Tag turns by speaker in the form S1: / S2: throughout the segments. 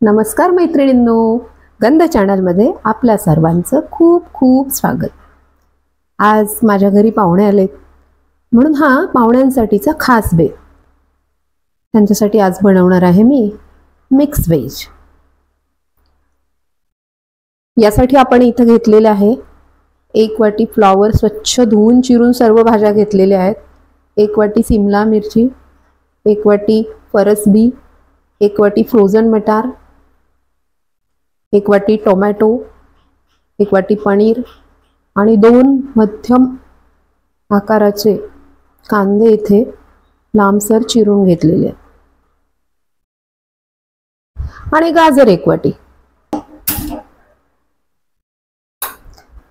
S1: नमस्कार मैत्रिणींनो, गंध चॅनलमध्ये आपल्या सर्वांचं खूप खूप स्वागत। आज माझ्या घरी पाहुणे आलेत म्हणून हा पाहुण्यांसाठीचा खास बेत त्यांच्यासाठी आज बनवणार आहे मी मिक्स व्हेज। यासाठी आपण इथे घेतलेले आहे 1 वाटी फ्लॉवर स्वच्छ धुवून चिरून सर्व भाज्या घेतलेल्या आहेत, 1 वाटी सिमला मिरची, 1 वाटी फरसबी, 1 वाटी फ्रोझन मटार, 1 वाटी टोमॅटो, 1 वाटी पनीर आणि 2 मध्यम आकाराचे कांदे इथे लांबसर चिरून घेतलेले आहेत आणि गाजर 1 वाटी।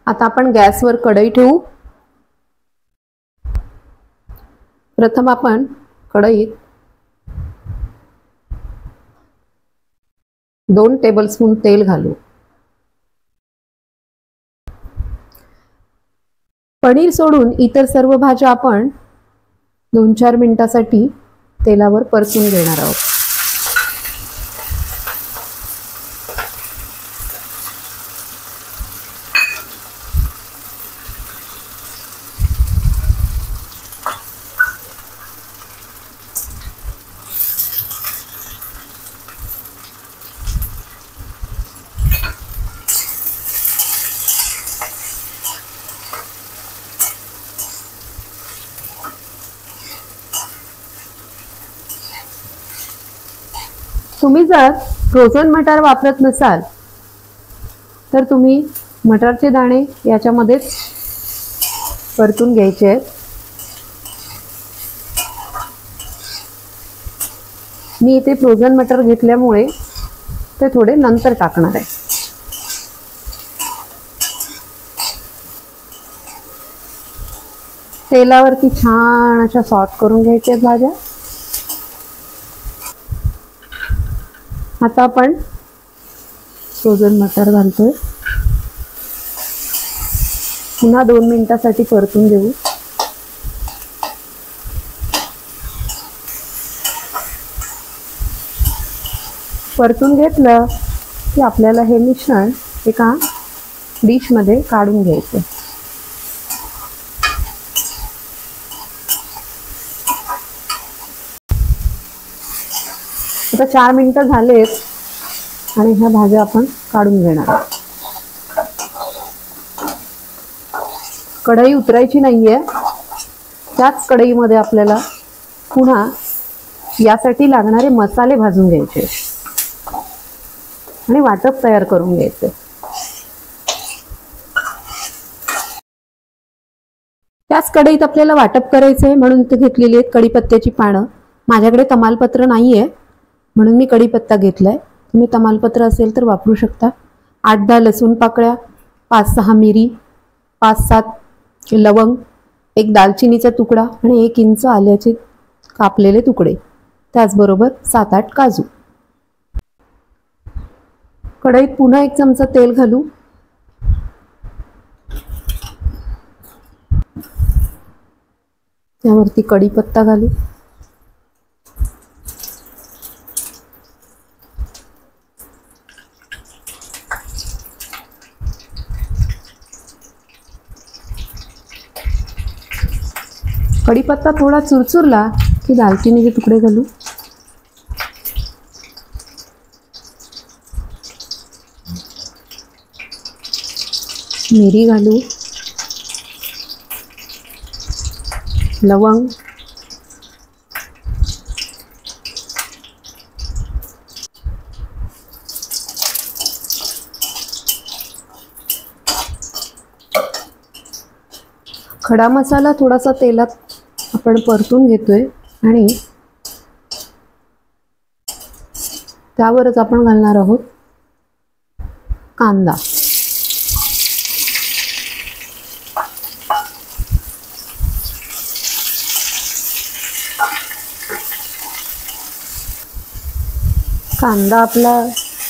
S1: आता आपण गॅसवर कढई ठेवू। प्रथम आपण कढईत 2 टेबलस्पून तेल घालू। पनीर सोडून इतर सर्व भाज्या आपण 2-4 मिनिटांसाठी तेलावर परतून घेणार आहोत। तुम्ही जर फ्रोझन मटार वापरत नसाल तर तुम्ही मटारचे दाणे याच्यामध्येच परतून घ्यायचे आहेत। मी इथे फ्रोझन मटार घेतल्यामुळे ते थोडे नंतर टाकणार आहे। तेलावरती छान अशा सॉट करून घ्यायच्या आहेत भाज्या। आता आपण फ्रोझन मटार घालतोय, पुन्हा 2 मिनिटांसाठी परतून घेऊ। परतून घेतलं की आपल्याला हे मिश्रण एका डिश मध्ये काढून घ्यायचं। आता 4 मिनिटं झालेत आणि ह्या भाज्या आपण काढून घेणार आहोत। कढई उतरायची नाहीये, त्याच कढईमध्ये आपल्याला पुन्हा यासाठी लागणारे मसाले भाजून घ्यायचे आणि वाटप तयार करून घ्यायचे। त्याच कढईत आपल्याला वाटप करायचंय म्हणून इथे घेतलेली आहेत कढीपत्त्याची पानं। माझ्याकडे तमालपत्र नाहीये म्हणून मी कढीपत्ता घेतलाय, तुम्ही तमालपत्र असेल तर वापरू शकता। 8-10 लसूण पाकळ्या, 5-6 मिरी, 5-7 लवंग, 1 दालचिनीचा तुकडा आणि 1 इंच आल्याचे कापलेले तुकडे, त्याचबरोबर 7-8 काजू। कढईत पुन्हा 1 चमचा तेल घालू। त्यावरती कढीपत्ता घालू। कढीपत्ता थोडा चुरचुरला की दालचिनीचे तुकडे घालू। मिरी घालू, लवंग, खडा मसाला थोडासा तेलात आपण परतून घेतोय आणि त्यावरच आपण घालणार आहोत कांदा। कांदा आपला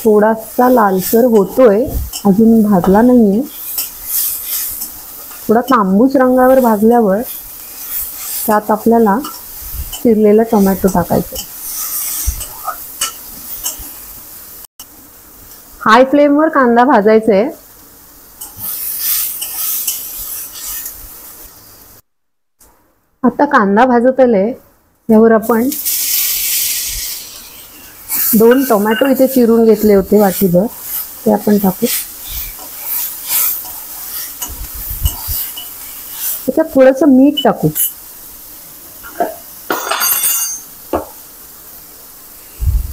S1: थोडासा लालसर होतोय, अजून भाजला नाहीये। थोडा तांबूस रंगावर भाजल्यावर त्यात आपल्याला चिरलेला टोमॅटो टाकायचा। हाय फ्लेमवर कांदा भाजायचा आहे. आता कांदा भाजत आलाय, यावर आपण 2 टोमॅटो इथे चिरून घेतले होते वाटीभर, ते आपण टाकू. त्याच्यात थोडंसं मीठ टाकू.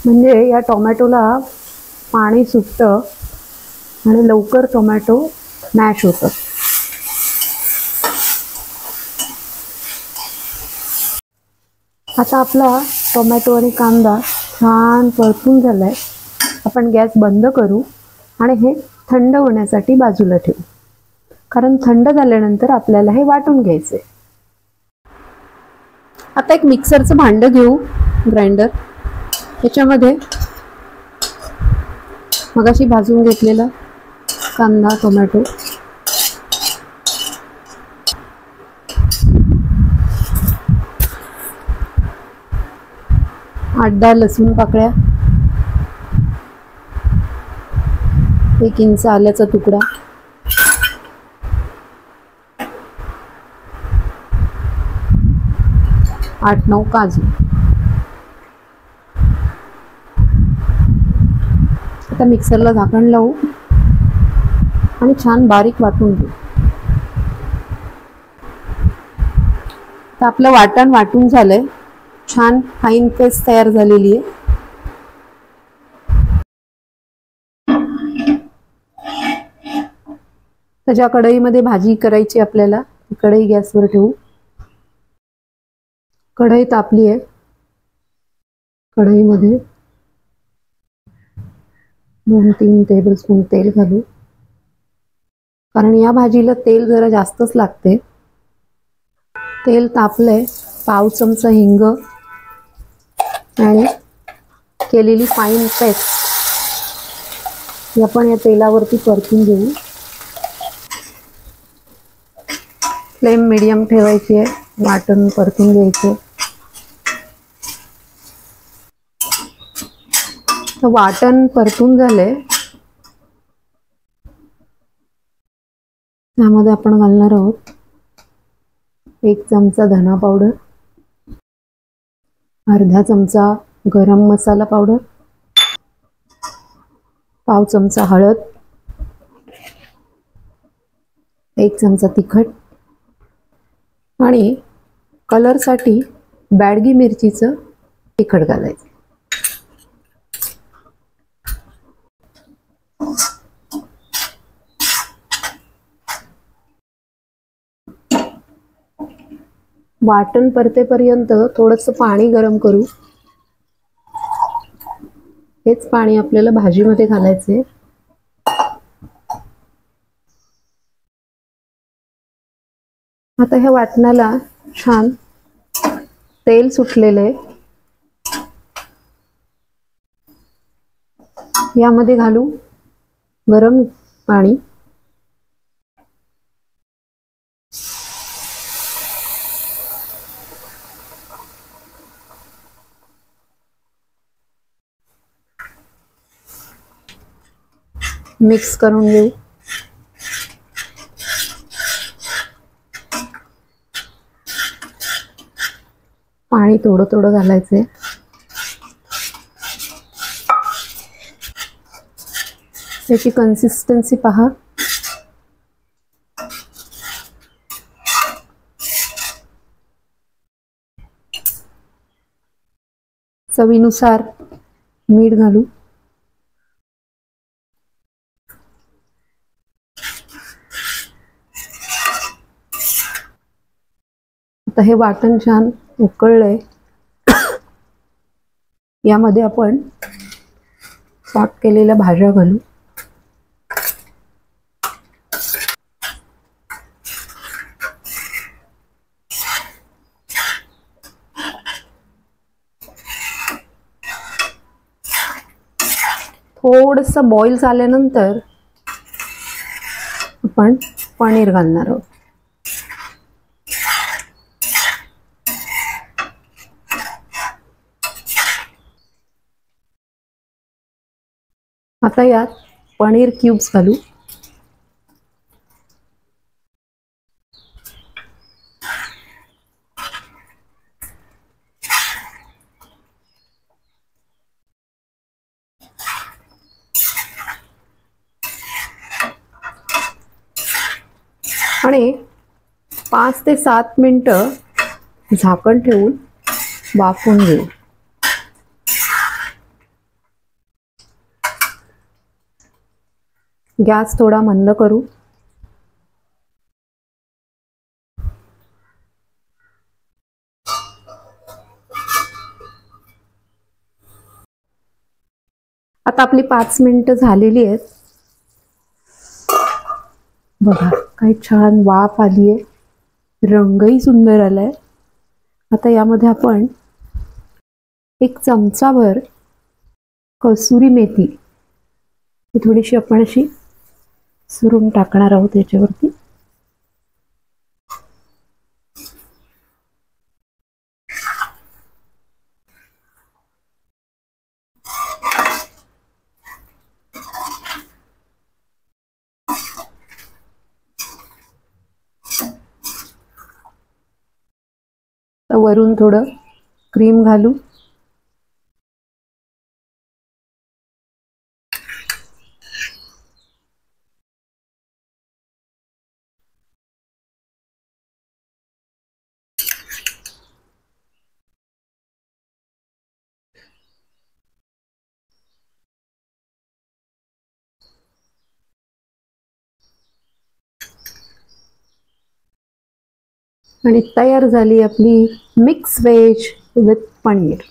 S1: म्हणजे या टोमॅटोला पाणी सुटतं आणि लवकर टोमॅटो मॅश होतं. आता आपला टोमॅटो आणि कांदा छान परतून झालाय. आपण गॅस बंद करू आणि हे थंड होण्यासाठी बाजूला ठेवू, कारण थंड झाल्यानंतर आपल्याला हे वाटून घ्यायचे. आता एक मिक्सरचं भांडं घेऊ, ग्राइंडर. त्याच्यामध्ये मगाशी भाजून घेतलेला कांदा, टोमॅटो, आठ 10 लसूण पाकळ्या, 1 इंच आल्याचा तुकडा, 8-9 काजू. आता मिक्सरला झाकण लावू आणि छान बारीक वाटून घेऊ. तर आपलं वाटण वाटून झालंय, छान फाईन पेस्ट तयार झालेली आहे. त्याच्या कढईमध्ये भाजी करायची आपल्याला. कढई गॅसवर ठेवू. कढई तापली आहे. कढईमध्ये 2-3 टेबलस्पून तेल घालू, कारण या भाजीला तेल जरा जास्तच लागते. तेल तापलंय. पाव चमचा हिंग आणि केलेली फाईन पेस्ट आपण या तेलावरती परतून घेऊ. फ्लेम मीडियम ठेवायची आहे. वाटण परतून घ्यायचं. तर वाटण परतून झालंय. त्यामध्ये आपण घालणार आहोत 1 चमचा धना पावडर, अर्धा चमचा गरम मसाला पावडर, पाव चमचा हळद, 1 चमचा तिखट आणि कलरसाठी बॅडगी मिरचीचं तिखट घालायचं. वाटण परतेपर्यंत थोडंसं पाणी गरम करू. हेच पाणी आपल्याला भाजीमध्ये घालायचे. आता ह्या वाटणाला छान तेल सुटलेलं आहे. यामध्ये घालू गरम पाणी. मिक्स करून घेऊ. पाणी थोडं थोडं घालायचंय. त्याची कन्सिस्टन्सी पहा. चवीनुसार मीठ घालू. आता हे वाटण छान उकळलंय. यामध्ये आपण सॉट केलेल्या भाज्या घालू. थोडंसं बॉईल झाल्यानंतर आपण पनीर घालणार आहोत. आता यात पनीर क्यूब्स घालू. आणि 5 ते 7 मिनिटं झाकण ठेवून वाफवून घेऊ. गॅस थोडा मंद करू. आता आपली 5 मिनिटं झालेली आहेत. बघा काय छान वाफ आली आहे, रंगही सुंदर आलाय. आता यामध्ये आपण 1 चमचाभर कसुरी मेथी ही थोडीशी आपण अशी सुरून टाकणार आहोत याच्यावरती. वरून थोडं क्रीम घालू. आणि तयार झाली आपली मिक्स व्हेज विथ पनीर.